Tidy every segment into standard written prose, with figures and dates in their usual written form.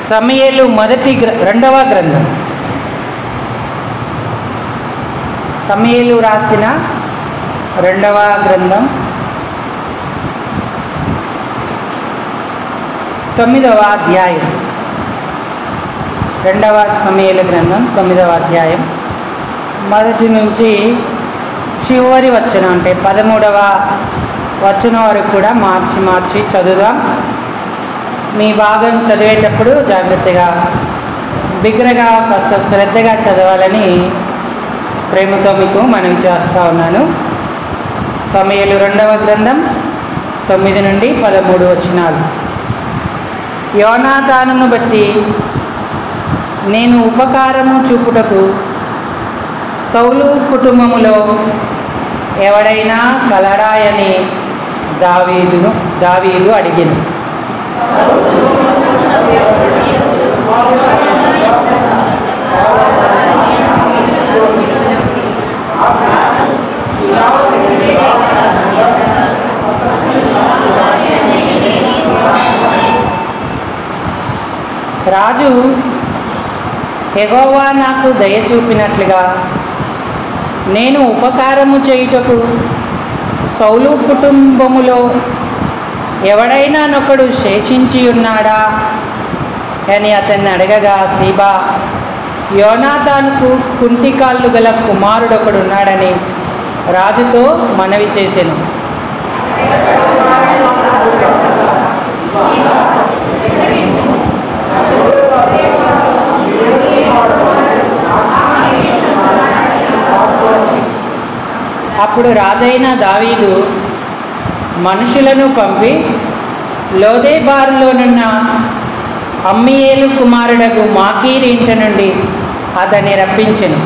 సమూయేలు రెండవ గ్రంథం. సమూయేలు రాసిన రెండవ గ్రంథం 9వ అధ్యాయం. రెండవ సమూయేలు గ్రంథం 9వ అధ్యాయం మొదటి నుంచి చివరి వచనం అంటే 13వ వచనం వరకు కూడా మార్చి చదువుదాం. మీ భాగం చదివేటప్పుడు జాగ్రత్తగా బిగ్గరగా కాస్త శ్రద్ధగా చదవాలని ప్రేమతో మీకు మనవి చేస్తూ ఉన్నాను. సమూయేలు రెండవ గ్రంథం 9 నుండి 13 వచనాలు. యోనాతానును బట్టి నేను ఉపకారము చూపుటకు సౌలు కుటుంబములో ఎవడైనా కలడాయని దావీదు అడిగిను. రాజు యెహోవా నాకు దయ చూపినట్లుగా నేను ఉపకారము చేయుటకు సౌలు కుటుంబములో ఎవడైనా నొకడు శేషించి ఉన్నాడా అని అతన్ని అడగగా సీబా యోనాతానుకు కుంటికాళ్ళు గల కుమారుడొకడు ఉన్నాడని రాజుతో మనవి చేసెను. అప్పుడు రాజైన దావీదు మనుషులను పంపి లోదేబారులోనున్న అమ్మీయేలు కుమారుడగు మాకీరు ఇంట నుండి అతన్ని రప్పించెను.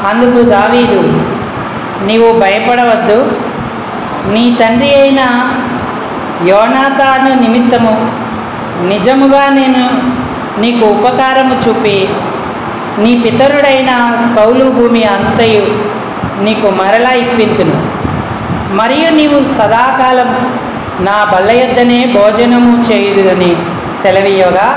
అందుకు దావీదు, నీవు భయపడవద్దు, నీ తండ్రి అయిన యోనాతాను నిమిత్తము నిజముగా నేను నీకు ఉపకారము చూపి నీ పితరుడైన సౌలు భూమి అంతయు నీకు మరలా ఇప్పింతును. మరియు నీవు సదాకాలం నా బల్ల యొద్దనే భోజనము చేయుదుని సెలవీయగా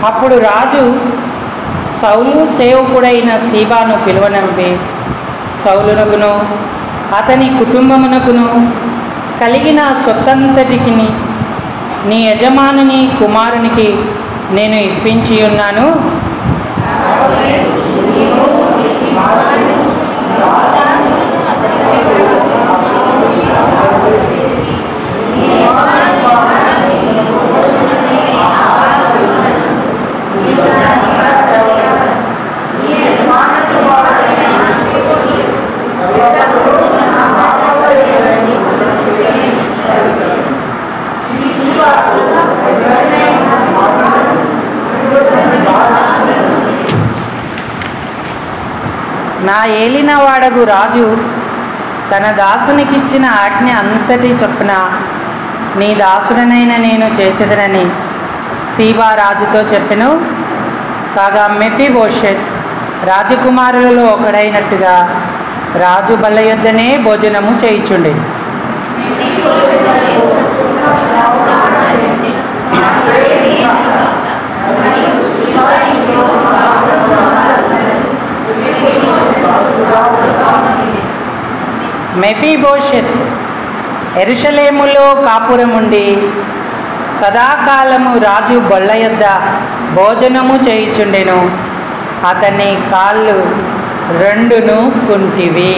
అప్పుడు రాజు సౌలు సేవకుడైన సీబాను పిలువనంపి సౌలునకును అతని కుటుంబమునకును కలిగిన సొత్తంతటికి నీ యజమానుని కుమారునికి నేను ఇప్పించి ఉన్నాను. నా ఏలినవాడగు రాజు తన దాసునికిచ్చిన ఆజ్ఞ అంతటి చొప్పున నీ దాసుడనైన నేను చేసేదనని సీబా రాజుతో చెప్పెను. కాగా మెఫీబోషెత్ రాజకుమారులలో ఒకడైనట్టుగా రాజు బల్ల యొద్దనే భోజనము చేయుచుండే. మెఫీబోషెత్ యెరూషలేములో కాపురముండి సదాకాలము రాజు బొల్ల యొద్ద భోజనము చేయుచుండెను. అతని కాళ్ళు రెండును కుంటివి.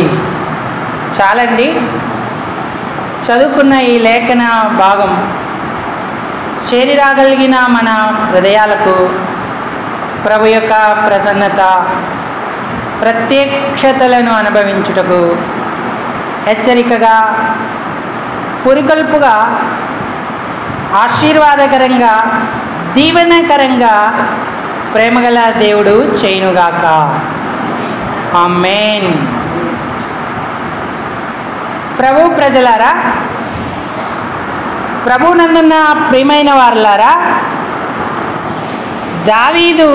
చాలండి, చదువుకున్న ఈ లేఖన భాగం చేరిరాగలిగిన మన హృదయాలకు ప్రభు యొక్క ప్రసన్నత ప్రత్యక్షతలను అనుభవించుటకు హెచ్చరికగా పురికొల్పుగా ఆశీర్వాదకరంగా దీవెనకరంగా ప్రేమగల దేవుడు చేయునుగాక. ఆమేన్. ప్రభు ప్రజలారా, ప్రభునందున్న ప్రియమైన వారలారా, దావీదు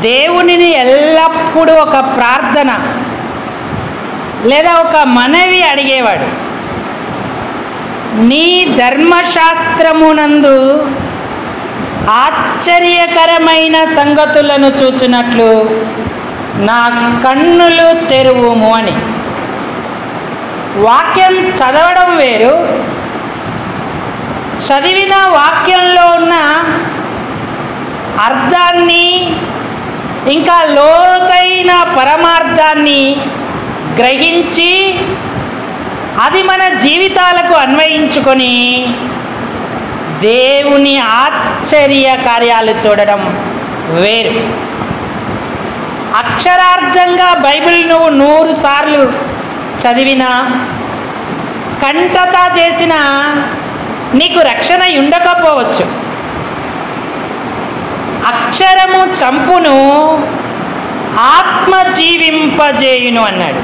దేవునిని ఎల్లప్పుడూ ఒక ప్రార్థన లేదా ఒక మనవి అడిగేవాడు. నీ ధర్మశాస్త్రమునందు ఆశ్చర్యకరమైన సంగతులను చూచినట్లు నా కన్నులు తెరువుము అని. వాక్యం చదవడం వేరు, చదివిన వాక్యంలో ఉన్న అర్థాన్ని ఇంకా లోతైన పరమార్థాన్ని గ్రహించి అది మన జీవితాలకు అన్వయించుకొని దేవుని ఆశ్చర్య కార్యాలు చూడడం వేరు. అక్షరార్థంగా బైబిల్ నువ్వు 100 సార్లు చదివినా, కంఠత చేసిన నీకు రక్షణ ఉండకపోవచ్చు. అక్షరము చంపును, ఆత్మ జీవింపజేయును అన్నాడు.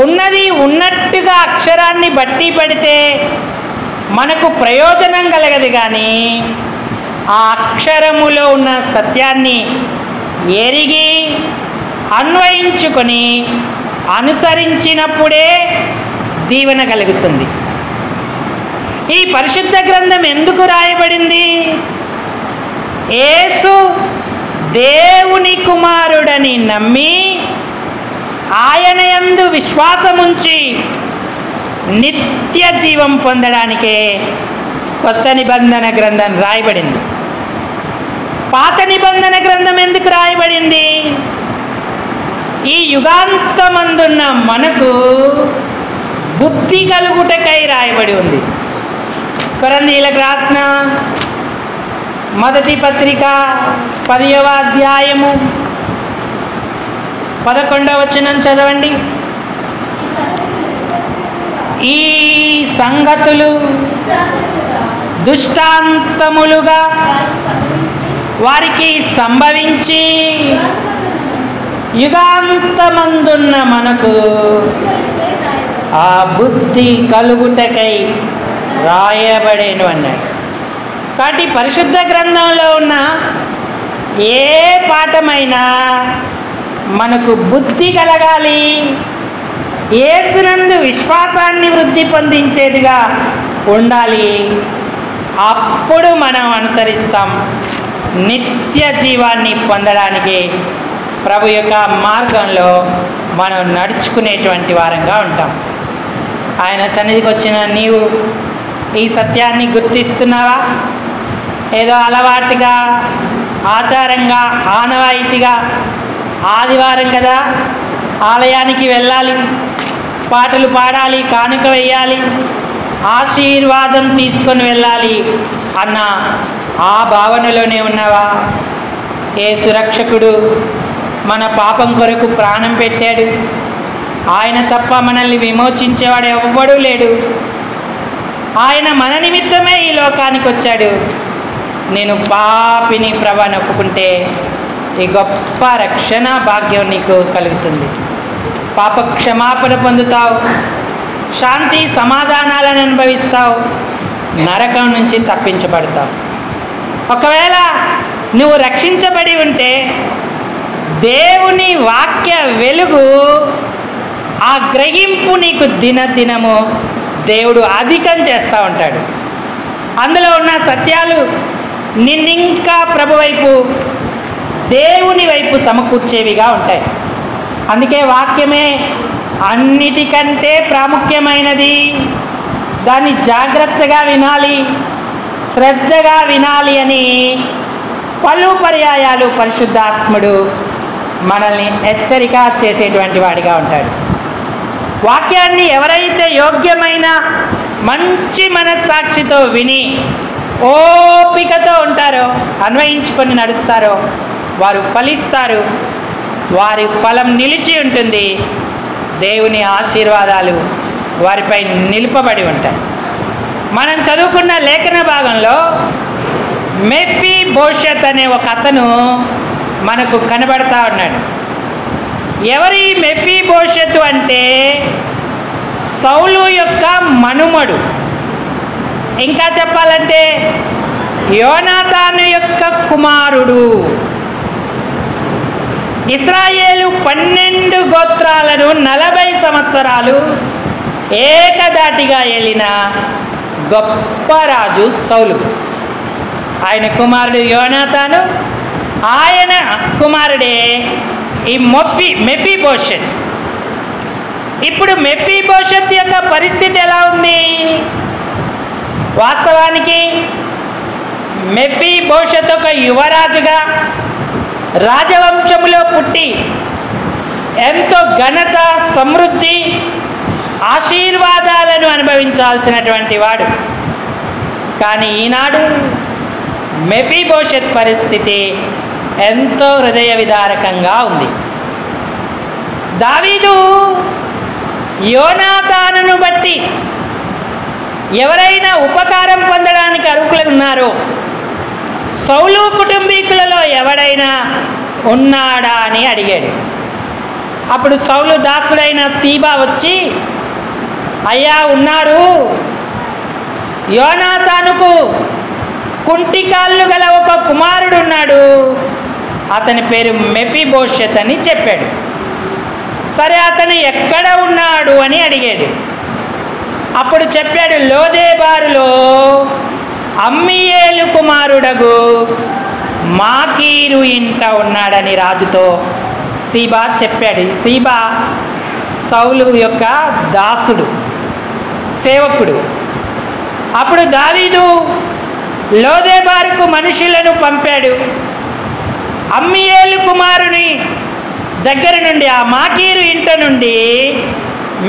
ఉన్నది ఉన్నట్టుగా అక్షరాన్ని బట్టి పెడితే మనకు ప్రయోజనం కలగదు, కానీ ఆ అక్షరములో ఉన్న సత్యాన్ని ఎరిగి అన్వయించుకొని అనుసరించినప్పుడే దీవెన కలుగుతుంది. ఈ పరిశుద్ధ గ్రంథం ఎందుకు రాయబడింది? యేసు దేవుని కుమారుడని నమ్మి ఆయన యందు విశ్వాసముంచి నిత్య జీవం పొందడానికే కొత్త నిబంధన గ్రంథం రాయబడింది. పాత నిబంధన గ్రంథం ఎందుకు రాయబడింది? ఈ యుగాంతమందున్న మనకు బుద్ధి కలుగుటకై రాయబడి ఉంది. కొరింథీయులకు రాసిన మొదటి పత్రిక 10వ అధ్యాయము 11వ వచనం చదవండి. ఈ సంగతులు దృష్టాంతములుగా వారికి సంభవించి యుగాంతమందున్న మనకు ఆ బుద్ధి కలుగుటకై రాయబడేను అన్నాడు. కాబట్టి పరిశుద్ధ గ్రంథంలో ఉన్న ఏ పాఠమైనా మనకు బుద్ధి కలగాలి, యేసునందు విశ్వాసాన్ని వృద్ధి పొందించేదిగా ఉండాలి. అప్పుడు మనం అనుసరిస్తాం, నిత్య జీవాన్ని పొందడానికి ప్రభు యొక్క మార్గంలో మనం నడుచుకునేటువంటి వారంగా ఉంటాం. ఆయన సన్నిధికి వచ్చిన నీవు ఈ సత్యాన్ని గుర్తిస్తున్నావా? ఏదో అలవాటుగా, ఆచారంగా, ఆనవాయితీగా ఆదివారం కదా ఆలయానికి వెళ్ళాలి, పాటలు పాడాలి, కానుక వేయాలి, ఆశీర్వాదం తీసుకొని వెళ్ళాలి అన్న ఆ భావనలోనే ఉన్నావా? యేసు రక్షకుడు మన పాపం కొరకు ప్రాణం పెట్టాడు. ఆయన తప్ప మనల్ని విమోచించేవాడు ఎవ్వడూ లేడు. ఆయన మన నిమిత్తమే ఈ లోకానికి వచ్చాడు. నేను పాపిని ప్రభాని ఒప్పుకుంటే ఈ గొప్ప రక్షణ భాగ్యం నీకు కలుగుతుంది. పాప క్షమాపణ పొందుతావు, శాంతి సమాధానాలను అనుభవిస్తావు, నరకం నుంచి తప్పించబడతావు. ఒకవేళ నువ్వు రక్షించబడి ఉంటే దేవుని వాక్య వెలుగు, ఆ గ్రహింపు నీకు దినదినము దేవుడు అధికం చేస్తూ ఉంటాడు. అందులో ఉన్న సత్యాలు నిన్నింకా ప్రభు వైపు, దేవుని వైపు సమకూర్చేవిగా ఉంటాయి. అందుకే వాక్యమే అన్నిటికంటే ప్రాముఖ్యమైనది. దాన్ని జాగ్రత్తగా వినాలి, శ్రద్ధగా వినాలి అని పలు పర్యాయాలు పరిశుద్ధాత్ముడు మనల్ని హెచ్చరిక చేసేటువంటి వాడిగా ఉంటాడు. వాక్యాన్ని ఎవరైతే యోగ్యమైన మంచి మనస్సాక్షితో విని ఓపికతో ఉంటారో, అన్వయించుకొని నడుస్తారో వారు ఫలిస్తారు. వారి ఫలం నిలిచి ఉంటుంది. దేవుని ఆశీర్వాదాలు వారిపై నిలుపబడి ఉంటాయి. మనం చదువుకున్న లేఖన భాగంలో మెఫీబోషెత్ అనే ఒక అతను మనకు కనబడతా ఉన్నాడు. ఎవరి మెఫీబోషెత్ అంటే సౌలు యొక్క మనుమడు. ఇంకా చెప్పాలంటే యోనాతాను యొక్క కుమారుడు. ఇశ్రాయేలు 12 గోత్రాలను 40 సంవత్సరాలు ఏకదాటిగా ఏలిన గొప్ప రాజు సౌలు. ఆయన కుమారుడు యోనాతాను, ఆయన కుమారుడే ఈ మెఫీబోషెత్. ఇప్పుడు మెఫీబోషెత్ యొక్క పరిస్థితి ఎలా ఉంది? వాస్తవానికి మెఫీబోషెత్ ఒక యువరాజుగా రాజవంశములో పుట్టి ఎంతో ఘనత, సమృద్ధి, ఆశీర్వాదాలను అనుభవించాల్సినటువంటి వాడు. కానీ ఈనాడు మెఫీబోషెత్ పరిస్థితి ఎంతో హృదయ విదారకంగా ఉంది. దావీదు యోనాతానును బట్టి ఎవరైనా ఉపకారం పొందడానికి అర్హులు ఉన్నారో, సౌలు కుటుంబీకులలో ఎవడైనా ఉన్నాడా అని అడిగాడు. అప్పుడు సౌలు దాసుడైన సీబా వచ్చి, అయ్యా ఉన్నారు, యోనాతానుకు కుంటికాళ్ళు గల ఒక కుమారుడు ఉన్నాడు, అతని పేరు మెఫీబోషెత్ అని చెప్పాడు. సరే, అతను ఎక్కడ ఉన్నాడు అని అడిగాడు. అప్పుడు చెప్పాడు, లోదేబారులో అమ్మీయేలు కుమారుడగు మాకీరు ఇంట ఉన్నాడని రాజుతో సీబా చెప్పాడు. సీబా సౌలు యొక్క దాసుడు, సేవకుడు. అప్పుడు దావీదు లోదేబారుకు మనుషులను పంపాడు. అమ్మీయేలు కుమారుని దగ్గర నుండి, ఆ మాకీరు ఇంట నుండి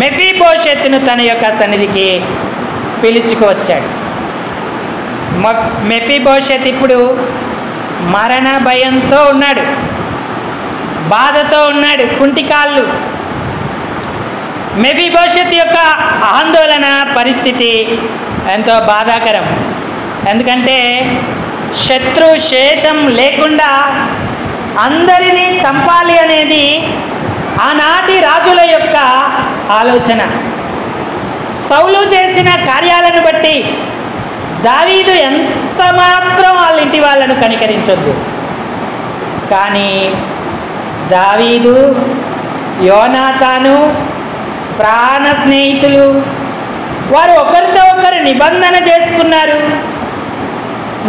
మెఫీబోషెత్తును తన యొక్క సన్నిధికి పిలుచుకువచ్చాడు. మెఫీబోషెత్ ఇప్పుడు మరణ భయంతో ఉన్నాడు, బాధతో ఉన్నాడు, కుంటికాళ్ళు. మెఫీబోషెత్ యొక్క ఆందోళన పరిస్థితి ఎంతో బాధాకరం. ఎందుకంటే శత్రు శేషం లేకుండా అందరినీ చంపాలి అనేది ఆనాటి రాజుల యొక్క ఆలోచన. సౌలు చేసిన కార్యాలను బట్టి దావీదు ఎంత మాత్రం వాళ్ళ ఇంటి వాళ్ళను కనికరించొద్దు. కానీ దావీదు, యోనాతాను ప్రాణ స్నేహితులు. వారు ఒకరితో ఒకరు నిబంధన చేసుకున్నారు.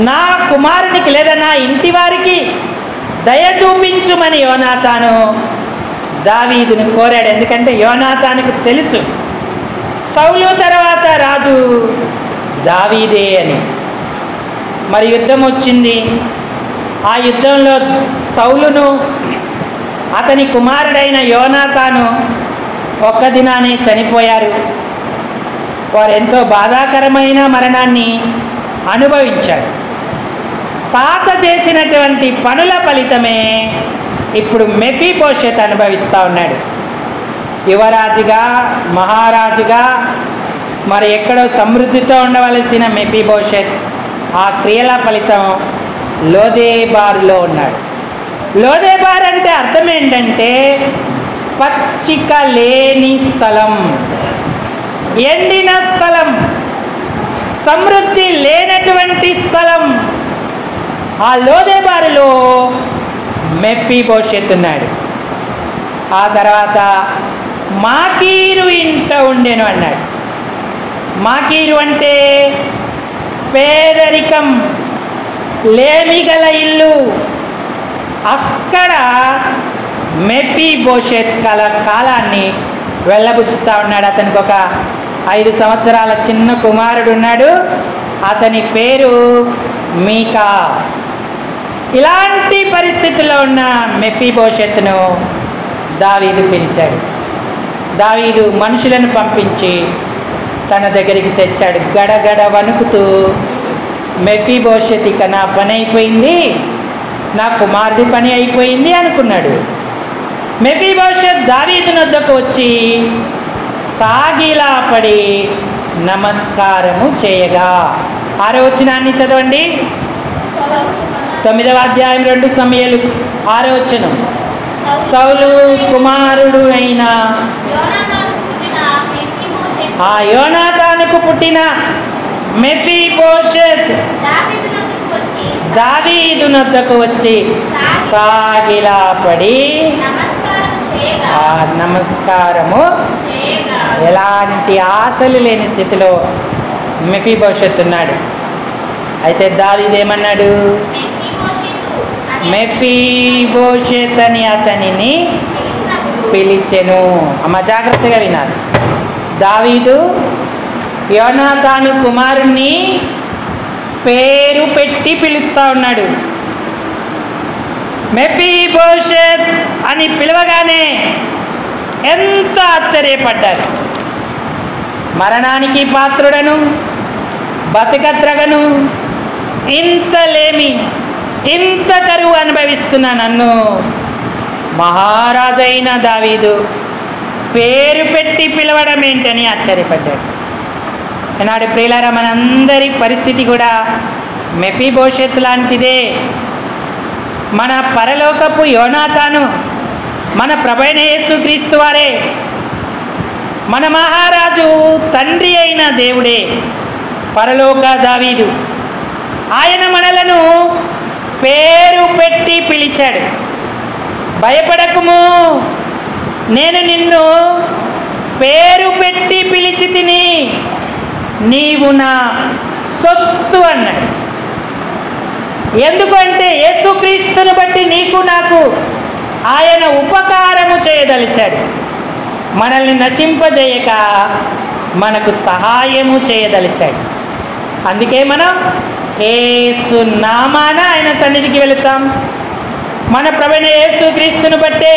నా కుమారునికి లేదా నా ఇంటి వారికి దయ చూపించుమని యోనాతాను దావీదును కోరాడు. ఎందుకంటే యోనాతానుకు తెలుసు సౌలు తర్వాత రాజు దావీదే అని. మరి యుద్ధం వచ్చింది. ఆ యుద్ధంలో సౌలును అతని కుమారుడైన యోనాతాను ఒక్క దినానే చనిపోయారు. వారు ఎంతో బాధాకరమైన మరణాన్ని అనుభవించారు. తాత చేసినటువంటి పనుల ఫలితమే ఇప్పుడు మెఫీబోషెత్ అనుభవిస్తూ ఉన్నాడు. యువరాజుగా, మహారాజుగా, మరి ఎక్కడో సమృద్ధితో ఉండవలసిన మెఫీబోషెత్ ఆ క్రియల ఫలితం లోదేబారులో ఉన్నాడు. లోదేబార్ అంటే అర్థం ఏంటంటే పచ్చిక లేని స్థలం, ఎండిన స్థలం, సమృద్ధి లేనటువంటి స్థలం. ఆ లోదేబారులో మెఫీబోషెత్ ఉన్నాడు. ఆ తర్వాత మాకీరు ఇంట ఉండెను అన్నాడు. మాకీరు అంటే పేదరికం, లేమిగల ఇల్లు. అక్కడ మెఫీబోషెత్ కాలాన్ని వెళ్ళబుచ్చుతూ ఉన్నాడు. అతనికి ఒక 5 సంవత్సరాల చిన్న కుమారుడు ఉన్నాడు. అతని పేరు మీకా. ఇలాంటి పరిస్థితుల్లో ఉన్న మెఫీబోషెత్ను దావీదు పిలిచాడు. దావీదు మనుషులను పంపించి తన దగ్గరికి తెచ్చాడు. గడగడ వణుకుతూ, మెఫీబోషెత్ ఇక నా పని అయిపోయింది, నా కుమారుడి పని అయిపోయింది అనుకున్నాడు. మెఫీబోషెత్ దావీదు వద్దకు వచ్చి సాగిలా పడి నమస్కారము చేయగా. 6వ వచనాన్ని చదవండి. 9వ అధ్యాయం 2 సమూయేలు 6వ వచనం. సౌలు కుమారుడు అయిన ఆ యోనాతానుకు పుట్టిన మెఫీబోషెత్ దావీదు నొద్దకు వచ్చి సాగిలపడి నమస్కారము. ఎలాంటి ఆశలు లేని స్థితిలో మెఫీబోషెత్ ఉన్నాడు. అయితే దావీదు ఏమన్నాడు? మెఫీబోషెత్ అని అతనిని పిలిచెను. అమ్మ జాగ్రత్తగా వినాలి. దావీదు యోనాతాను కుమారుణ్ణి పేరు పెట్టి పిలుస్తూ ఉన్నాడు. మెఫీబోషెత్ అని పిలవగానే ఎంత ఆశ్చర్యపడ్డారు. మరణానికి పాత్రుడను, బతకత్రగను, ఇంత లేమి, ఇంత కరువు అనుభవిస్తున్న నన్ను మహారాజైన దావీదు పేరు పెట్టి పిలవడం ఏంటని ఆశ్చర్యపడ్డాడు. ఈనాడు ప్రియులారా, మనందరి పరిస్థితి కూడా మెఫీబోషెత్ లాంటిదే. మన పరలోకపు యోనాతాను మన ప్రభువైన యేసుక్రీస్తు వారే. మన మహారాజు తండ్రి అయిన దేవుడే, పరలోక దావీదు. ఆయన మనలను పేరు పెట్టి పిలిచాడు. భయపడకుము, నేను నిన్ను పేరు పెట్టి పిలిచి తిని, నీవు నా సొత్తు అన్నాడు. ఎందుకంటే యేసుక్రీస్తును బట్టి నీకు నాకు ఆయన ఉపకారము చేయదలిచాడు. మనల్ని నశింపజేయక మనకు సహాయము చేయదలిచాడు. అందుకే మనం యేసు నామాన ఆయన సన్నిధికి వెళుతాం. మన ప్రభువైన యేసుక్రీస్తును బట్టే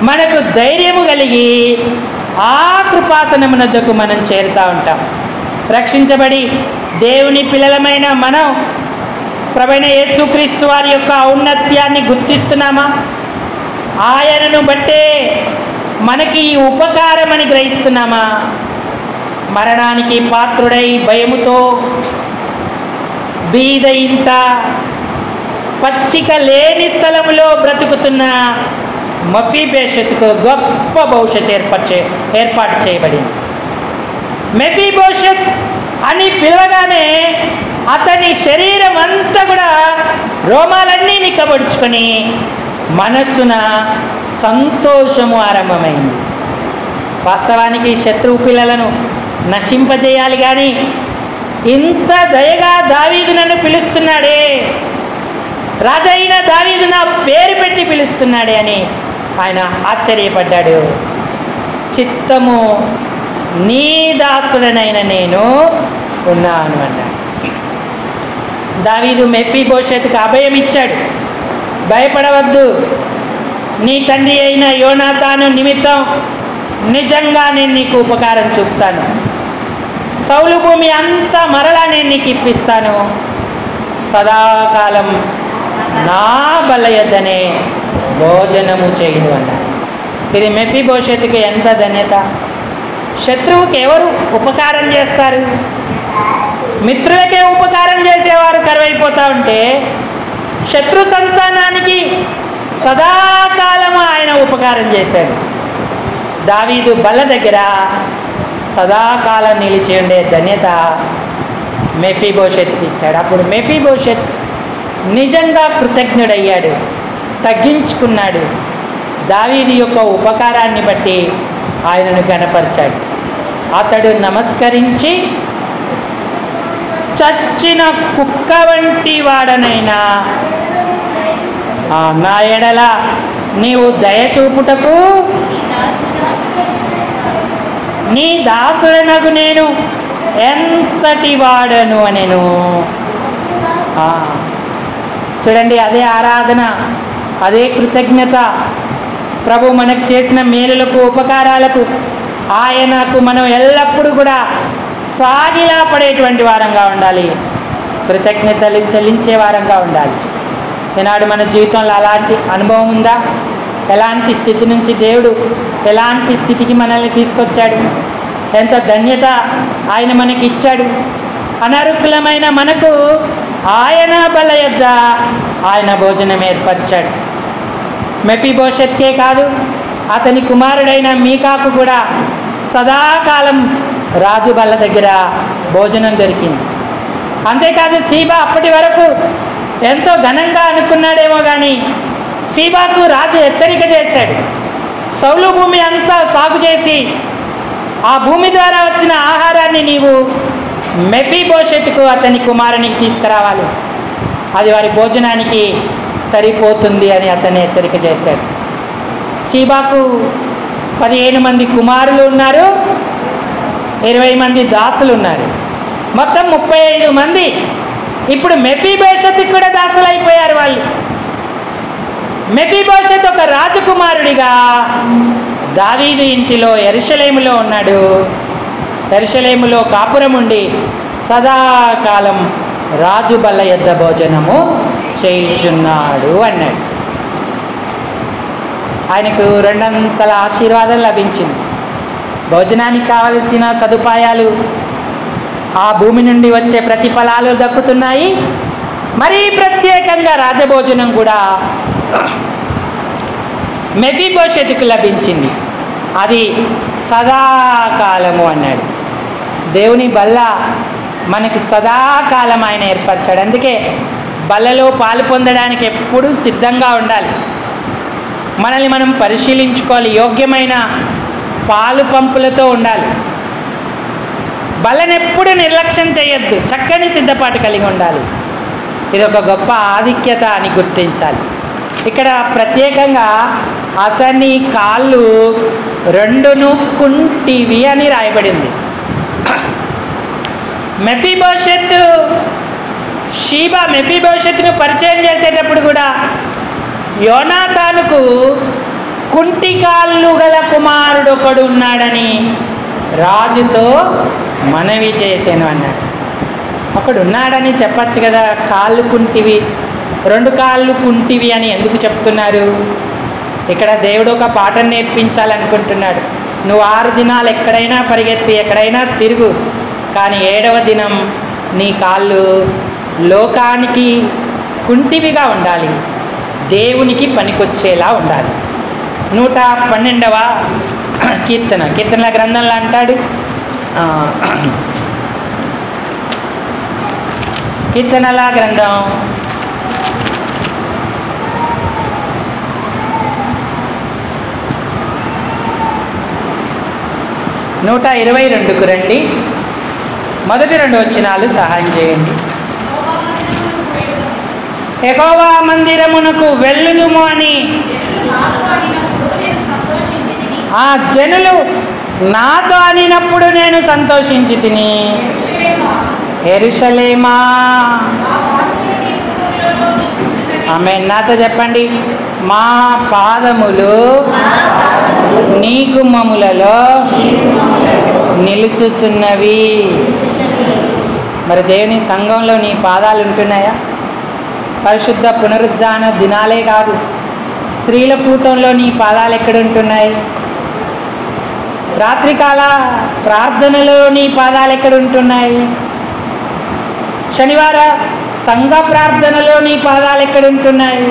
మనకు ధైర్యము కలిగి ఆ కృపాసనమునొద్దకు మనం చేరుతూ ఉంటాం. రక్షించబడి దేవుని పిల్లలమైన మనం ప్రభువైన యేసుక్రీస్తు వారి యొక్క ఔన్నత్యాన్ని గుర్తిస్తున్నామా? ఆయనను బట్టే మనకి ఈ ఉపకారమని గ్రహిస్తున్నామా? మరణానికి పాత్రుడై భయముతో బీద ఇంట పచ్చిక లేని స్థలములో బ్రతుకుతున్న మెఫీబోషెత్కు గొప్ప భవిష్యత్తు ఏర్పాటు చేయబడింది. మెఫీబోషెత్ అని పిలవగానే అతని శరీరం అంతా కూడా రోమాలన్నీ నిక్కబడుచుకొని మనస్సున సంతోషము ఆరంభమైంది. వాస్తవానికి శత్రువు పిల్లలను నశింపజేయాలి కానీ ఇంత దయగా దావీదు నన్ను పిలుస్తున్నాడే, రాజైన దావీదు నా పేరు పెట్టి పిలుస్తున్నాడే అని ఆయన ఆశ్చర్యపడ్డాడు. చిత్తము నీ దాసుడనైన నేను ఉన్నాను అన్నాడు. దావీదు మెఫీబోషెత్కు అభయం ఇచ్చాడు. భయపడవద్దు, నీ తండ్రి అయిన యోనాతాను నిమిత్తం నిజంగా నేను నీకు ఉపకారం చూపుతాను. సౌలు భూమి అంతా మరలా నేను నీకు ఇప్పిస్తాను. సదాకాలం నా బల్ల యొద్దనే భోజనము చేయును అన్నాడు. ఇది మెఫీబోషెత్తుకి ఎంత ధన్యత! శత్రువుకి ఎవరు ఉపకారం చేస్తారు? మిత్రులకే ఉపకారం చేసేవారు కరువైపోతూ ఉంటే శత్రు సంతానానికి సదాకాలము ఆయన ఉపకారం చేశాడు. దావీదు బల్ల దగ్గర సదాకాలం నిలిచి ఉండే ధన్యత మెఫీబోషెత్కి ఇచ్చాడు. అప్పుడు మెఫీబోషెత్ నిజంగా కృతజ్ఞుడయ్యాడు, తగ్గించుకున్నాడు. దావీదు యొక్క ఉపకారాన్ని బట్టి ఆయనను గణపరిచాడు. అతడు నమస్కరించి, చచ్చిన కుక్క వంటి వాడనైనా నా ఎడల నీవు దయచూపుటకు నీ దాసుడనగు నేను ఎంతటి వాడను అనెను. చూడండి, అదే ఆరాధన, అదే కృతజ్ఞత. ప్రభు మనకు చేసిన మేలులకు, ఉపకారాలకు ఆయనకు మనం ఎల్లప్పుడూ కూడా సాగిలా పడేటువంటి వారంగా ఉండాలి, కృతజ్ఞతలు చెల్లించే వారంగా ఉండాలి. ఈనాడు మన జీవితంలో అలాంటి అనుభవం ఉందా? ఎలాంటి స్థితి నుంచి దేవుడు ఎలాంటి స్థితికి మనల్ని తీసుకొచ్చాడు? ఎంత ధన్యత ఆయన మనకి ఇచ్చాడు. అనర్హులమైన మనకు ఆయన బల్ల యొద్ద ఆయన భోజనం ఏర్పరిచాడు. మెఫీబోషెత్కే కాదు, అతని కుమారుడైన మీకాకు కూడా సదాకాలం రాజు బల్ల దగ్గర భోజనం దొరికింది. అంతేకాదు సీబా అప్పటి వరకు ఎంతో ఘనంగా అనుకున్నాడేమో కానీ సీబాకు రాజు హెచ్చరిక చేశాడు. సౌలు భూమి అంతా సాగు చేసి ఆ భూమి ద్వారా వచ్చిన ఆహారాన్ని నీవు మెఫీబోషెత్కు అతని కుమారునికి తీసుకురావాలి, అది వారి భోజనానికి సరిపోతుంది అని అతన్ని హెచ్చరిక చేశాడు. సీబాకు 15 మంది కుమారులు ఉన్నారు, 20 మంది దాసులు ఉన్నారు, మొత్తం 35 మంది. ఇప్పుడు మెఫీబోషెత్కి కూడా దాసులు అయిపోయారు వాళ్ళు. మెఫీబోషెత్ ఒక రాజకుమారుడిగా దావీదు ఇంటిలో యెరూషలేములో ఉన్నాడు. యెరూషలేములో కాపురం ఉండి సదాకాలం రాజు బల్ల యొద్ద భోజనము చేయుచున్నాడు అన్నాడు. ఆయనకు 2 అంతల ఆశీర్వాదం లభించింది. భోజనానికి కావలసిన సదుపాయాలు, ఆ భూమి నుండి వచ్చే ప్రతిఫలాలు దక్కుతున్నాయి. మరీ ప్రత్యేకంగా రాజభోజనం కూడా మెఫీబోషెత్కు లభించింది. అది సదాకాలము అన్నాడు. దేవుని బల్ల మనకి సదాకాలం ఆయన ఏర్పరచాడు. అందుకే బల్లలో పాలు పొందడానికి ఎప్పుడూ సిద్ధంగా ఉండాలి. మనల్ని మనం పరిశీలించుకోవాలి, యోగ్యమైన పాలు పంపులతో ఉండాలి. బల్లను ఎప్పుడు నిర్లక్ష్యం చేయొద్దు, చక్కని సిద్ధపాటు కలిగి ఉండాలి. ఇది ఒక గొప్ప ఆధిక్యత అని గుర్తించాలి. ఇక్కడ ప్రత్యేకంగా అతని కాళ్ళు 2 కుంటివి అని రాయబడింది. మెఫీబోషెత్ను పరిచయం చేసేటప్పుడు కూడా యోనాతానుకు కుంటి కాళ్ళు గల కుమారుడు ఒకడు ఉన్నాడని రాజుతో మనవి చేశాను అన్నాడు. ఒకడు ఉన్నాడని చెప్పచ్చు కదా, కాళ్ళు కుంటివి, 2 కాళ్ళు కుంటివి అని ఎందుకు చెప్తున్నారు? ఇక్కడ దేవుడు ఒక పాఠం నేర్పించాలనుకుంటున్నాడు. నువ్వు 6 దినాలు ఎక్కడైనా పరిగెత్తి ఎక్కడైనా తిరుగు, కానీ 7వ దినం నీ కాళ్ళు లోకానికి కుంటివిగా ఉండాలి, దేవునికి పనికొచ్చేలా ఉండాలి. 112వ కీర్తనల గ్రంథంలో అంటాడు, కీర్తనల గ్రంథం 122కు రండి. మొదటి 2 వచనాలు సహాయం చేయండి. యెహోవా మందిరమునకు వెళ్ళుదుము అని ఆ జనులు నాతో అనినప్పుడు నేను సంతోషించి తిని, యెరూషలేమా, ఆమె నాతో చెప్పండి, మా పాదములు నీ గుమ్మములలో నిలుచుచున్నవి. మరి దేవుని సంఘంలో నీ పాదాలు ఉంటున్నాయా? పరిశుద్ధ పునరుద్ధాన దినాలే కాదు, స్త్రీల కూటంలో నీ పాదాలు ఎక్కడుంటున్నాయి? రాత్రికాల ప్రార్థనలో నీ పాదాలు ఎక్కడుంటున్నాయి? శనివార సంఘ ప్రార్థనలో నీ పాదాలు ఎక్కడుంటున్నాయి?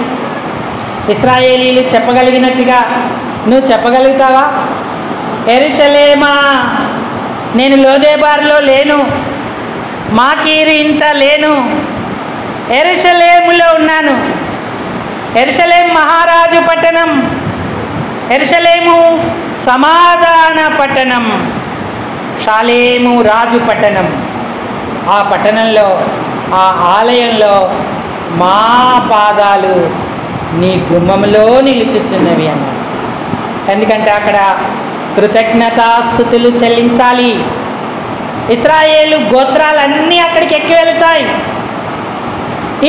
ఇశ్రాయేలీలు చెప్పగలిగినట్టుగా నువ్వు చెప్పగలుగుతావా? యెరూషలేమా, నేను లోదేబార్లో లేను, మాకీరు ఇంట లేను, యెరూషలేములో ఉన్నాను. యెరూషలేం మహారాజు పట్టణం, యెరూషలేము సమాధాన పట్టణం, షాలేము రాజు పట్టణం. ఆ పట్టణంలో, ఆ ఆలయంలో మా పాదాలు నీ గుమ్మంలో నిలుచుచున్నవి అన్నారు. ఎందుకంటే అక్కడ కృతజ్ఞతాస్తుతులు చెల్లించాలి. ఇశ్రాయేలు గోత్రాలన్నీ అక్కడికి ఎక్కి వెళ్తాయి.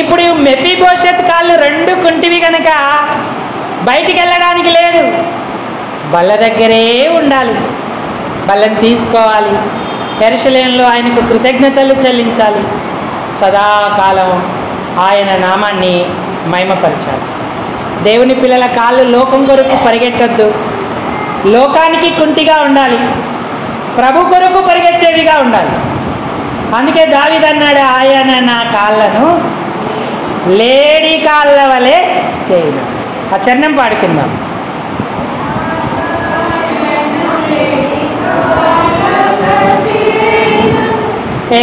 ఇప్పుడు మెఫీబోషెత్ కాళ్ళు 2 కుంటివి కనుక బయటికి వెళ్ళడానికి లేదు, బల్ల దగ్గరే ఉండాలి, బల్లని తీసుకోవాలి, యెరూషలేములో ఆయనకు కృతజ్ఞతలు చెల్లించాలి, సదాకాలం ఆయన నామాన్ని మహిమపరచాలి. దేవుని పిల్లల కాళ్ళు లోకం కొరకు పరిగెట్టొద్దు, లోకానికి కుంటిగా ఉండాలి. ప్రభు కొరకు పరిగెత్తేవిగా ఉండాలి. అందుకే దావీదు అన్నాడు, ఆయన నా కాళ్ళను లేడి కాళ్ళ వలె చేయను. ఆ చరణం పాడుకుందాం.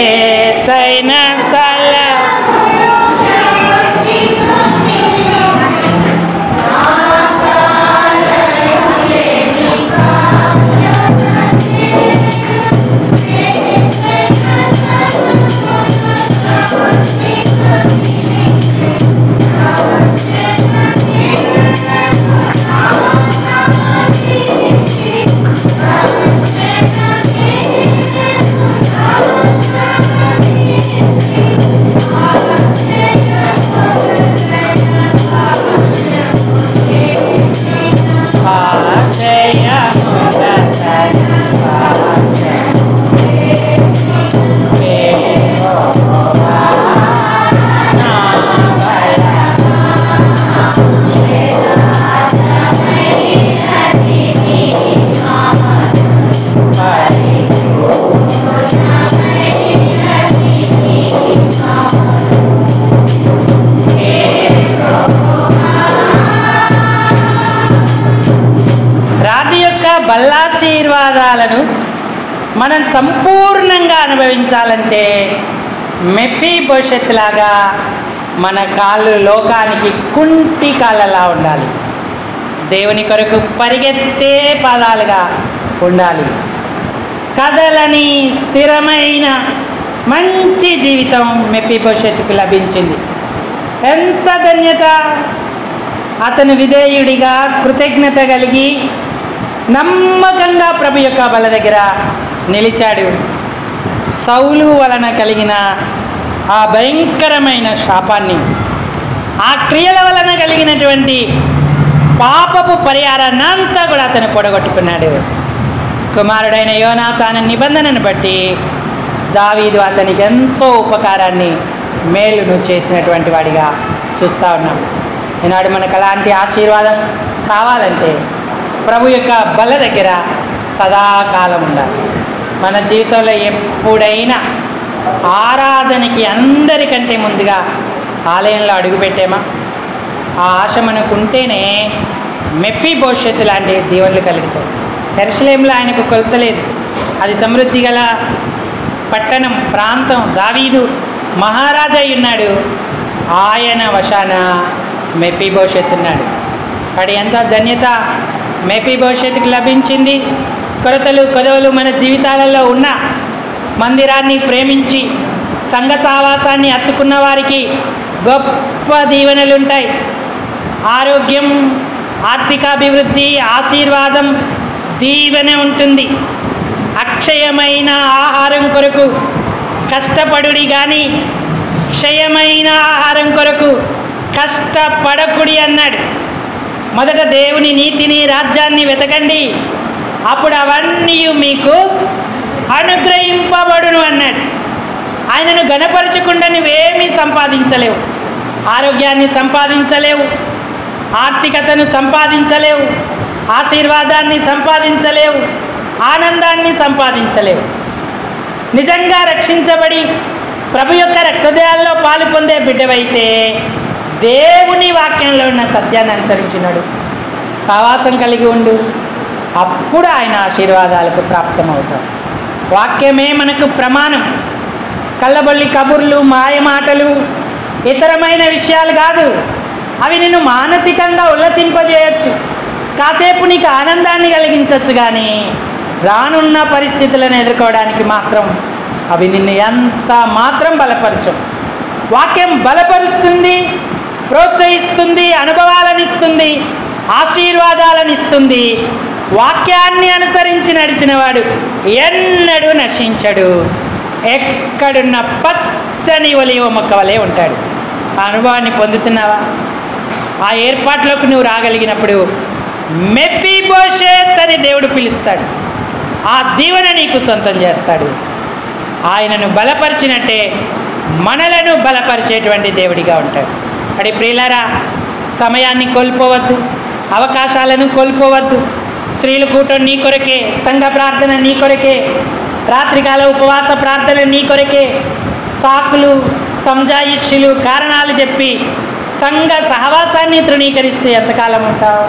ఏతైన స్థల బల్లాశీర్వాదాలను మనం సంపూర్ణంగా అనుభవించాలంటే మెఫీబోషెత్ లాగా మన కాళ్ళు లోకానికి కుంటి కాళ్ళలా ఉండాలి. దేవుని కొరకు పరిగెత్తే పాదాలుగా ఉండాలి. కదలని స్థిరమైన మంచి జీవితం మెఫీబోషెత్కు లభించింది. ఎంత ధన్యత! అతను విధేయుడిగా కృతజ్ఞత కలిగి నమ్మకంగా ప్రభు యొక్క బల దగ్గర నిలిచాడు. సౌలు వలన కలిగిన ఆ భయంకరమైన శాపాన్ని, ఆ క్రియల వలన కలిగినటువంటి పాపపు పరిహారాన్ని అంతా కూడా అతను పొడగొట్టుకున్నాడు. కుమారుడైన యోనాతాను నిబంధనను బట్టి దావీదు అతనికి ఎంతో ఉపకారాన్ని, మేలును చేసినటువంటి వాడిగా చూస్తూ ఉన్నాం. ఈనాడు మనకు అలాంటి ఆశీర్వాదం కావాలంటే ప్రభు యొక్క బల దగ్గర సదాకాలం ఉండాలి. మన జీవితంలో ఎప్పుడైనా ఆరాధనకి అందరికంటే ముందుగా ఆలయంలో అడుగుపెట్టామా? ఆ ఆశ మనకు ఉంటేనే మెఫీబోషెత్ లాంటి దీవెనలు కలుగుతాయి. యెరూషలేములో ఆయనకు కొలత లేదు. అది సమృద్ధి గల పట్టణం, ప్రాంతం. దావీదు మహారాజా అయి ఉన్నాడు. ఆయన వశాన మెఫీబోషెత్ ఉన్నాడు. అక్కడ ఎంత ధన్యత మెఫీబోషెత్కి లభించింది. కొరతలు కొదవలు మన జీవితాలలో ఉన్న మందిరాన్ని ప్రేమించి సంఘ సావాసాన్ని హత్తుకున్న వారికి గొప్ప దీవెనలు ఉంటాయి. ఆరోగ్యం, ఆర్థికాభివృద్ధి, ఆశీర్వాదం, దీవెన ఉంటుంది. అక్షయమైన ఆహారం కొరకు కష్టపడుడి కానీ క్షయమైన ఆహారం కొరకు కష్టపడకుడి అన్నాడు. మొదట దేవుని నీతిని, రాజ్యాన్ని వెతకండి, అప్పుడు అవన్నీ మీకు అనుగ్రహింపబడును అన్నాడు. ఆయనను గణపరచకుండా నువ్వేమీ సంపాదించలేవు. ఆరోగ్యాన్ని సంపాదించలేవు, ఆర్థికతను సంపాదించలేవు, ఆశీర్వాదాన్ని సంపాదించలేవు, ఆనందాన్ని సంపాదించలేవు. నిజంగా రక్షించబడి ప్రభు యొక్క రక్తదేహాల్లో పాలు పొందే బిడ్డవైతే దేవుని వాక్యంలో ఉన్న సత్యాన్ని అనుసరించినాడు, సావాసం కలిగి ఉండు, అప్పుడు ఆయన ఆశీర్వాదాలకు ప్రాప్తమవుతాం. వాక్యమే మనకు ప్రమాణం. కళ్ళబొల్లి కబుర్లు, మాయమాటలు, ఇతరమైన విషయాలు కాదు. అవి నిన్ను మానసికంగా ఉల్లసింపజేయచ్చు, కాసేపు నీకు ఆనందాన్ని కలిగించవచ్చు, కానీ రానున్న పరిస్థితులను ఎదుర్కోవడానికి మాత్రం అవి నిన్ను ఎంత మాత్రం బలపరచవు. వాక్యం బలపరుస్తుంది, ప్రోత్సహిస్తుంది, అనుభవాలను ఇస్తుంది, ఆశీర్వాదాలను ఇస్తుంది. వాక్యాన్ని అనుసరించి నడిచిన వాడు ఎన్నడూ నశించడు, ఎక్కడున్న పచ్చని ఒలీవ మొక్క వలె ఉంటాడు. ఆ అనుభవాన్ని పొందుతున్నావా? ఆ ఏర్పాట్లోకి నువ్వు రాగలిగినప్పుడు మెఫీబోషెత్ అని దేవుడు పిలుస్తాడు. ఆ దీవెన నీకు సొంతం చేస్తాడు. ఆయనను బలపరిచినట్టే మనలను బలపరిచేటువంటి దేవుడిగా ఉంటాడు. అడి ప్రియులారా, సమయాన్ని కోల్పోవద్దు, అవకాశాలను కోల్పోవద్దు, స్త్రీల కూటం నీ కొరకే, సంఘ ప్రార్థన నీ కొరకే, రాత్రికాల ఉపవాస ప్రార్థన నీ కొరకే. సాకులు, సంజాయిష్యులు, కారణాలు చెప్పి సంఘ సహవాసాన్ని తృణీకరిస్తే ఎంతకాలం ఉంటావు?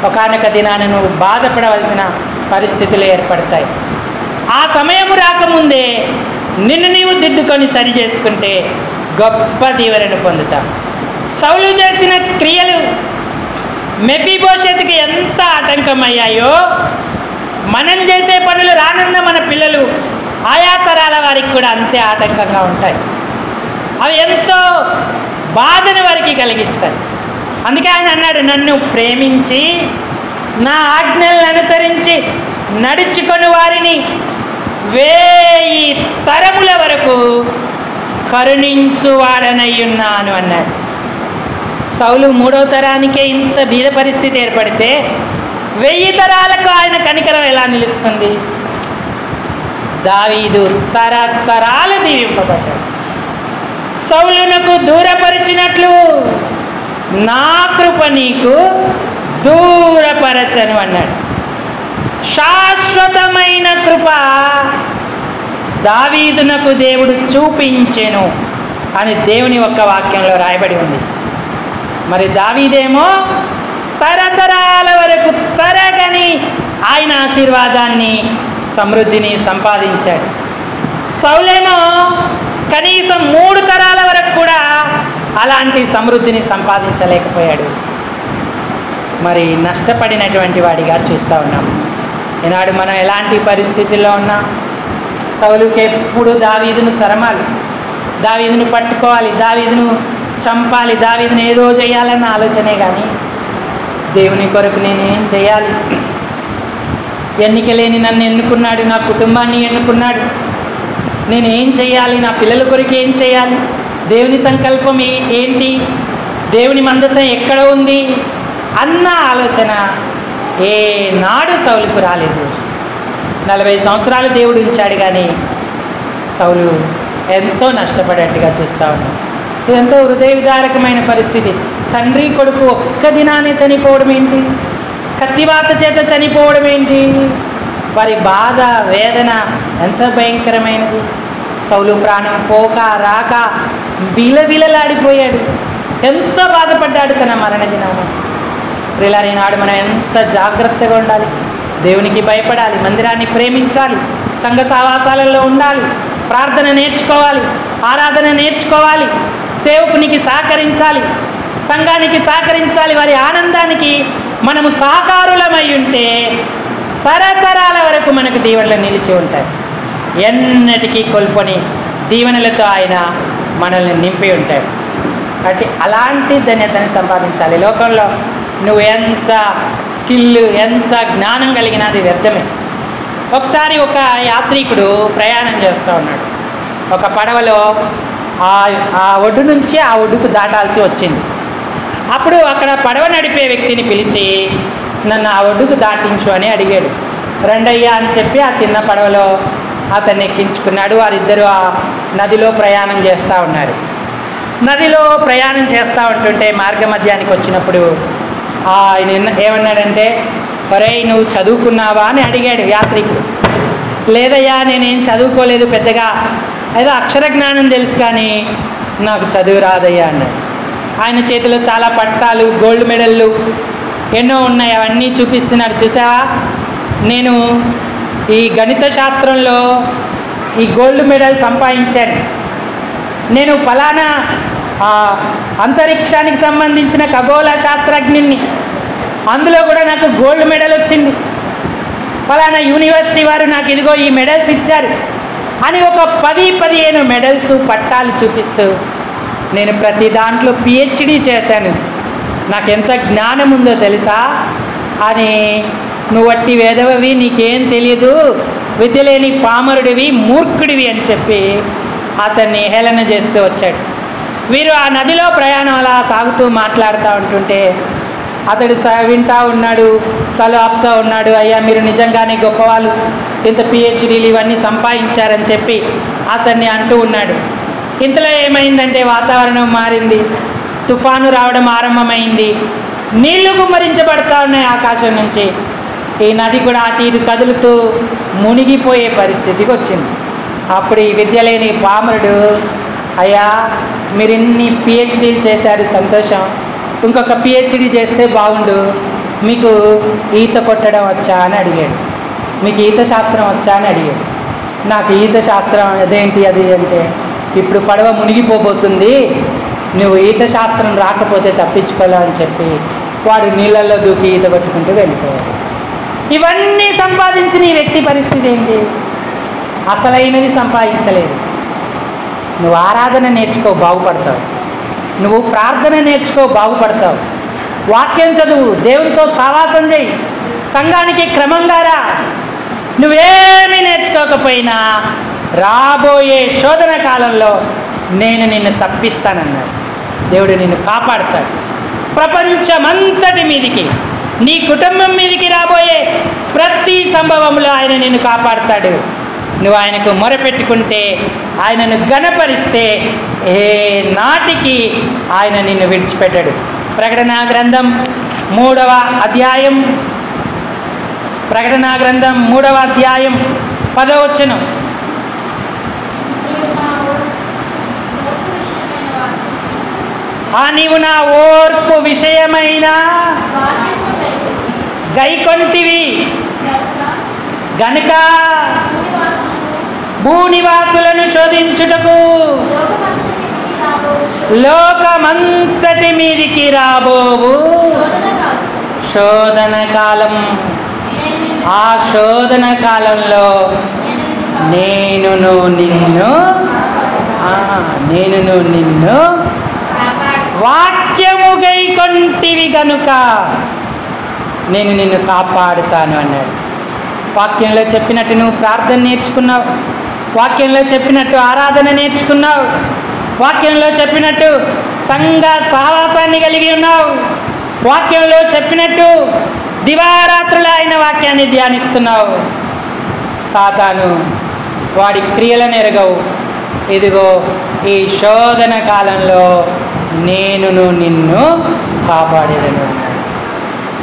ఒకానొక దినాన నువ్వు బాధపడవలసిన పరిస్థితులు ఏర్పడతాయి. ఆ సమయం రాకముందే నిన్ను నీవు దిద్దుకొని సరి చేసుకుంటే గొప్ప దీవెనను పొందుతావు. సౌలు చేసిన క్రియలు మెఫీబోషెతుకి ఎంత ఆటంకమయ్యాయో, మనం చేసే పనులు రానున్న మన పిల్లలు ఆయా తరాల వారికి కూడా అంతే ఆటంకంగా ఉంటాయి. అవి ఎంతో బాధను వారికి కలిగిస్తాయి. అందుకే ఆయన అన్నాడు, నన్ను ప్రేమించి నా ఆజ్ఞలను అనుసరించి నడుచుకొని వారిని 1000 తరముల వరకు కరుణించువాడనయ్యున్నాను అన్నాడు. సౌలు 3వ తరానికే ఇంత బీద పరిస్థితి ఏర్పడితే 1000 తరాలకు ఆయన కనికరం ఎలా నిలుస్తుంది? దావీదు తరతరాలు దీవింపబడ్డాడు. సౌలునకు దూరపరిచినట్లు నా కృప నీకు దూరపరచను అన్నాడు. శాశ్వతమైన కృప దావీదునకు దేవుడు చూపించెను అని దేవుని ఒక్క వాక్యంలో రాయబడి ఉంది. మరి దావీదేమో తరతరాల వరకు తరగని ఆయన ఆశీర్వాదాన్ని, సమృద్ధిని సంపాదించాడు. సౌలేమో కనీసం 3 తరాల వరకు కూడా అలాంటి సమృద్ధిని సంపాదించలేకపోయాడు. మరి నష్టపడినటువంటి వాడిగా చూస్తూ ఉన్నాం. ఈనాడు మనం ఎలాంటి పరిస్థితుల్లో ఉన్నాం? సౌలుకి ఎప్పుడు దావీదును తరమాలి, దావీదును పట్టుకోవాలి, దావీదును చంపాలి, దావీదును ఏదో చేయాలన్న ఆలోచనే కానీ దేవుని కొరకు నేనేం చేయాలి? ఎన్నిక లేని నన్ను ఎన్నుకున్నాడు, నా కుటుంబాన్ని ఎన్నుకున్నాడు, నేను ఏం చేయాలి? నా పిల్లల కొరకు ఏం చేయాలి? దేవుని సంకల్పం ఏంటి? దేవుని మందసం ఎక్కడ ఉంది అన్న ఆలోచన ఏనాడు సౌలుకు రాలేదు. 40 సంవత్సరాలు దేవుడు ఉంచాడు, కానీ సౌలు ఎంతో నష్టపడేట్టుగా చూస్తూ ఉన్నాం. ఇదంతా హృదయ విదారకమైన పరిస్థితి. తండ్రి కొడుకు ఒక్క దినానే చనిపోవడం ఏంటి? కత్తివాత చేత చనిపోవడం ఏంటి? వారి బాధ, వేదన ఎంత భయంకరమైనది. సౌలు ప్రాణం పోక రాక విలవిలలాడిపోయాడు. ఎంతో బాధపడ్డాడు తన మరణ దినాన. ప్రియులారా, ఈనాడు మనం ఎంత జాగ్రత్తగా ఉండాలి, దేవునికి భయపడాలి, మందిరాన్ని ప్రేమించాలి, సంఘ సహవాసాలలో ఉండాలి, ప్రార్థన నేర్చుకోవాలి, ఆరాధన నేర్చుకోవాలి, సేవకునికి సహకరించాలి, సంఘానికి సహకరించాలి. వారి ఆనందానికి మనము సహకారులమై ఉంటే తరతరాల వరకు మనకు దీవెనలు నిలిచి ఉంటాయి. ఎన్నటికీ కోల్పోని దీవెనలతో ఆయన మనల్ని నింపి ఉంటాడు. కాబట్టి అలాంటి ధన్యతని సంపాదించాలి. లోకంలో నువ్వు ఎంత స్కిల్, ఎంత జ్ఞానం కలిగినది వ్యర్థమే. ఒకసారి ఒక యాత్రికుడు ప్రయాణం చేస్తూ ఉన్నాడు. ఒక పడవలో ఆ ఒడ్డు నుంచి ఆ ఒడ్డుకు దాటాల్సి వచ్చింది. అప్పుడు అక్కడ పడవ నడిపే వ్యక్తిని పిలిచి నన్ను ఆ ఒడ్డుకు దాటించు అని అడిగాడు. రండయ్యా అని చెప్పి ఆ చిన్న పడవలో అతన్ని ఎక్కించుకున్నాడు. వారిద్దరూ ఆ నదిలో ప్రయాణం చేస్తూ ఉన్నారు. నదిలో ప్రయాణం చేస్తూ ఉంటుంటే మార్గ మధ్యానికి వచ్చినప్పుడు ఆయన ఏమన్నాడంటే, ఒరేయ్ నువ్వు చదువుకున్నావా అని అడిగాడు యాత్రికుడు. లేదయ్యా నేనేం చదువుకోలేదు, పెద్దగా ఏదో అక్షర జ్ఞానం తెలుసు కానీ నాకు చదువు రాదయ్యా అన్నాడు. ఆయన చేతిలో చాలా పట్టాలు, గోల్డ్ మెడళ్ళు ఎన్నో ఉన్నాయి, అవన్నీ చూపిస్తున్నాడు. చూసావా, నేను ఈ గణిత శాస్త్రంలో ఈ గోల్డ్ మెడల్ సంపాదించాను, నేను ఫలానా అంతరిక్షానికి సంబంధించిన ఖగోళ శాస్త్రజ్ఞుని, అందులో కూడా నాకు గోల్డ్ మెడల్ వచ్చింది, ఫలానా యూనివర్సిటీ వారు నాకు ఇదిగో ఈ మెడల్స్ ఇచ్చారు అని ఒక 10-15 మెడల్స్, పట్టాలు చూపిస్తూ నేను ప్రతి దాంట్లో PhD చేశాను, నాకెంత జ్ఞానం ఉందో తెలుసా అని, నువ్వు వట్టి వేదవవి, నీకేం తెలియదు, విద్య లేని పామరుడివి, మూర్ఖుడివి అని చెప్పి అతన్ని హేళన చేస్తూ వచ్చాడు. వీరు ఆ నదిలో ప్రయాణం అలా సాగుతూ మాట్లాడుతూ ఉంటుంటే అతడు వింటూ ఉన్నాడు, తల ఆపుతూ ఉన్నాడు. అయ్యా మీరు నిజంగానే గొప్పవాళ్ళు, ఇంత PhDలు ఇవన్నీ సంపాదించారని చెప్పి అతన్ని అంటూ ఉన్నాడు. ఇంతలో ఏమైందంటే వాతావరణం మారింది, తుఫాను రావడం ఆరంభమైంది, నీళ్లు గుమ్మరించబడతా ఉన్నాయి ఆకాశం నుంచి. ఈ నది కూడా అటు ఇటు కదులుతూ మునిగిపోయే పరిస్థితికి వచ్చింది. అప్పుడు ఈ విద్య లేని పామరుడు, అయ్యా మీరు ఇన్ని పిహెచ్డీలు చేశారు, సంతోషం, ఇంకొక పిహెచ్డీ చేస్తే బాగుండు, మీకు ఈత కొట్టడం వచ్చా అని అడిగాడు. మీకు ఈత శాస్త్రం వచ్చా అని అడిగాడు. నాకు ఈత శాస్త్రం అదేంటి అది అంటే, ఇప్పుడు పడవ మునిగిపోబోతుంది, నువ్వు ఈత శాస్త్రం రాకపోతే తప్పించుకోలేవు అని చెప్పి వాడు నీళ్ళల్లో దూకి ఈత కొట్టుకుంటూ వెళ్ళిపోయాడు. ఇవన్నీ సంపాదించిన ఈ వ్యక్తి పరిస్థితి ఏంటి? అసలైనది సంపాదించలేదు. నువ్వు ఆరాధన నేర్చుకో, బాగుపడతావు. నువ్వు ప్రార్థన నేర్చుకో, బాగుపడతావు. వాక్యం చదువు, దేవునితో సావాసం చేయి, సంఘానికి క్రమంగా రా. నువ్వేమీ నేర్చుకోకపోయినా రాబోయే శోధన కాలంలో నేను నిన్ను తప్పిస్తానన్నాడు. దేవుడు నిన్ను కాపాడుతాడు. ప్రపంచమంతటి మీదికి, నీ కుటుంబం మీదికి రాబోయే ప్రతి సంభవంలో ఆయన నిన్ను కాపాడుతాడు. నువ్వు ఆయనకు మొరపెట్టుకుంటే, ఆయనను ఘనపరిస్తే ఏ నాటికి ఆయన నిన్ను విడిచిపెట్టాడు. ప్రకటనా గ్రంథం 3వ అధ్యాయం, ప్రకటనా గ్రంథం 3వ అధ్యాయం 10వ వచనం. నీవు నా ఓర్పు విషయమైన గైకొంటివి గనుక భూనివాసులను శోధించుటకు లోకమంతటి మీదికి రాబోవు శోధన కాలం. ఆ శోధన కాలంలో నేను నిన్ను వాక్యము గైకొంటివి గనుక నేను నిన్ను కాపాడుతాను అన్నాడు. వాక్యంలో చెప్పినట్టు నువ్వు ప్రార్థన నేర్చుకున్నావు, వాక్యంలో చెప్పినట్టు ఆరాధన నేర్చుకున్నావు, వాక్యంలో చెప్పినట్టు సంఘ సహవాసాన్ని కలిగి ఉన్నావు, వాక్యంలో చెప్పినట్టు దివారాత్రులు ఆయన వాక్యాన్ని ధ్యానిస్తున్నావు. సాతాను వాడి క్రియలను ఎరగవు. ఇదిగో ఈ శోధన కాలంలో నేను నిన్ను కాపాడేదను అన్నాడు.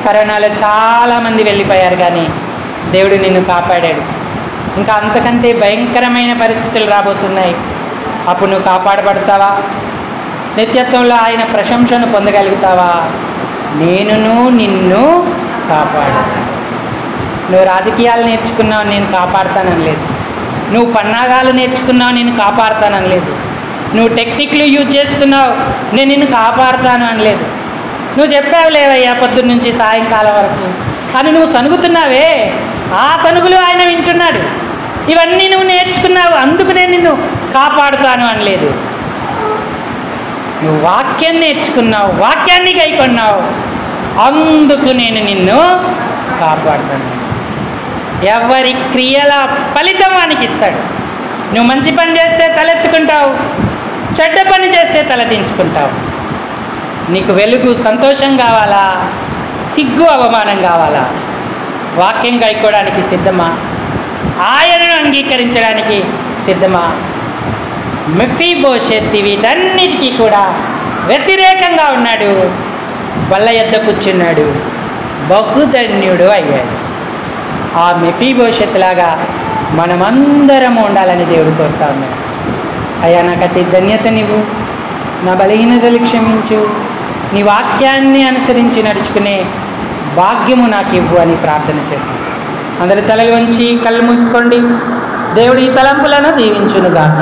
కరోనాలో చాలామంది వెళ్ళిపోయారు, కానీ దేవుడు నిన్ను కాపాడాడు. ఇంకా అంతకంటే భయంకరమైన పరిస్థితులు రాబోతున్నాయి. అప్పుడు నువ్వు కాపాడబడతావా? నిత్యత్వంలో ఆయన ప్రశంసను పొందగలుగుతావా? నేను నిన్ను కాపాడుతాను. నువ్వు రాజకీయాలు నేర్చుకున్నావు, నేను కాపాడుతానని లేదు. నువ్వు పన్నాగాలు నేర్చుకున్నావు, నేను కాపాడుతానని లేదు. నువ్వు టెక్నిక్లు యూజ్ చేస్తున్నావు, నేను నిన్ను కాపాడుతాను అని లేదు. నువ్వు చెప్పావు లేవయ్యా పొద్దున్న నుంచి సాయంకాలం వరకు అని నువ్వు సనుగుతున్నావే, ఆ సనుగులు ఆయన వింటున్నాడు. ఇవన్నీ నువ్వు నేర్చుకున్నావు, అందుకు నేను నిన్ను కాపాడుతాను అని లేదు. నువ్వు వాక్యం నేర్చుకున్నావు, వాక్యాన్ని గైకొన్నావు, అందుకు నేను నిన్ను కాపాడుతాను. ఎవరి క్రియల ఫలితం వానికి ఇస్తాడు. నువ్వు మంచి పని చేస్తే తలెత్తుకుంటావు, చెడ్డ పని చేస్తే తలదించుకుంటావు. నీకు వెలుగు సంతోషం కావాలా, సిగ్గు అవమానం కావాలా? వాక్యం గైకోవడానికి సిద్ధమా? ఆయనను అంగీకరించడానికి సిద్ధమా? మెఫీబోషెత్ వీటన్నిటికీ కూడా వ్యతిరేకంగా ఉన్నాడు. బల్ల యొద్ద కూర్చున్నాడు, బహుధన్యుడు అయ్యాడు. ఆ మెఫీబోషెత్ లాగా మనమందరం ఉండాలని దేవుడు కోరుతా ఉన్నాడు. అయ్యా నాకు అతి ధన్యత నీవు, నా బలహీనతలు క్షమించు, నీ వాక్యాన్ని అనుసరించి నడుచుకునే భాగ్యము నాకు ఇవ్వు అని ప్రార్థన చేద్దాం. అందరి తలలు వంచి కళ్ళు మూసుకోండి. దేవుడి తలంపులను దీవించునుగాక.